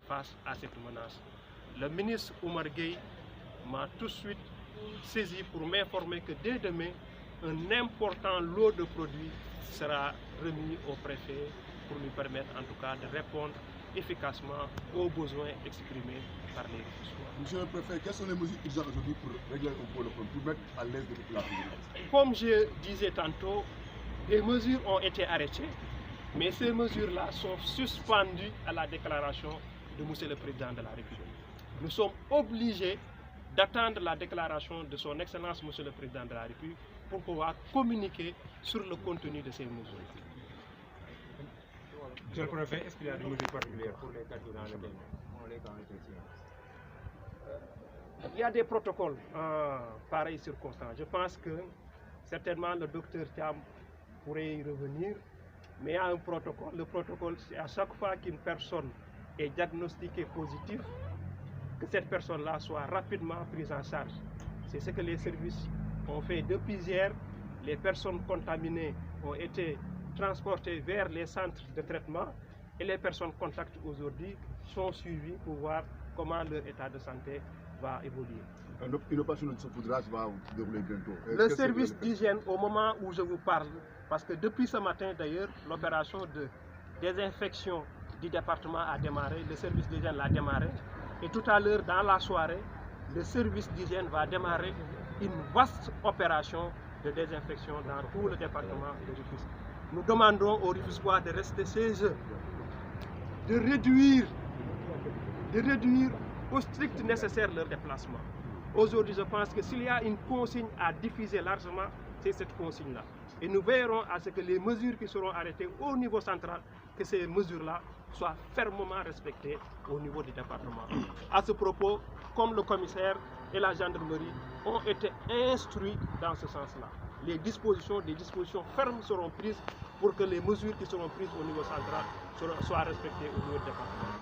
face à cette menace. Le ministre Oumar Gueye m'a tout de suite saisi pour m'informer que dès demain, un important lot de produits sera remis au préfet pour lui permettre en tout cas de répondre efficacement aux besoins exprimés par les Rufisquois. Monsieur le préfet, quelles sont les mesures urgentes aujourd'hui pour régler un peu le problème, pour mettre à l'aise les populations? Comme je disais tantôt, des mesures ont été arrêtées, mais ces mesures-là sont suspendues à la déclaration de M. le Président de la République. Nous sommes obligés d'attendre la déclaration de son Excellence M. le Président de la République pour pouvoir communiquer sur le contenu de ces mesures. Monsieur le préfet, est-ce qu'il y a des mesures particulières pour les carburants Il y a des protocoles en pareilles circonstances. Je pense que certainement le docteur Thiam pourrait y revenir, mais il y a un protocole. Le protocole, c'est à chaque fois qu'une personne est diagnostiquée positive, que cette personne-là soit rapidement prise en charge. C'est ce que les services ont fait depuis hier. Les personnes contaminées ont été transportées vers les centres de traitement et les personnes contacts aujourd'hui sont suivies pour voir comment leur état de santé va évoluer. Une opération de saupoudrage va se dérouler bientôt. Le service d'hygiène, au moment où je vous parle, parce que depuis ce matin d'ailleurs, l'opération de désinfection du département a démarré, le service d'hygiène l'a démarré, et tout à l'heure dans la soirée, le service d'hygiène va démarrer une vaste opération de désinfection dans tout le département de Rufisque. Nous demandons aux Rufisquois de rester chez eux, de réduire au strict nécessaire leur déplacement. Aujourd'hui, je pense que s'il y a une consigne à diffuser largement, c'est cette consigne-là. Et nous veillerons à ce que les mesures qui seront arrêtées au niveau central, que ces mesures-là soient fermement respectées au niveau du département. À ce propos, comme le commissaire et la gendarmerie ont été instruits dans ce sens-là. Des dispositions fermes seront prises pour que les mesures qui seront prises au niveau central soient respectées au niveau du département.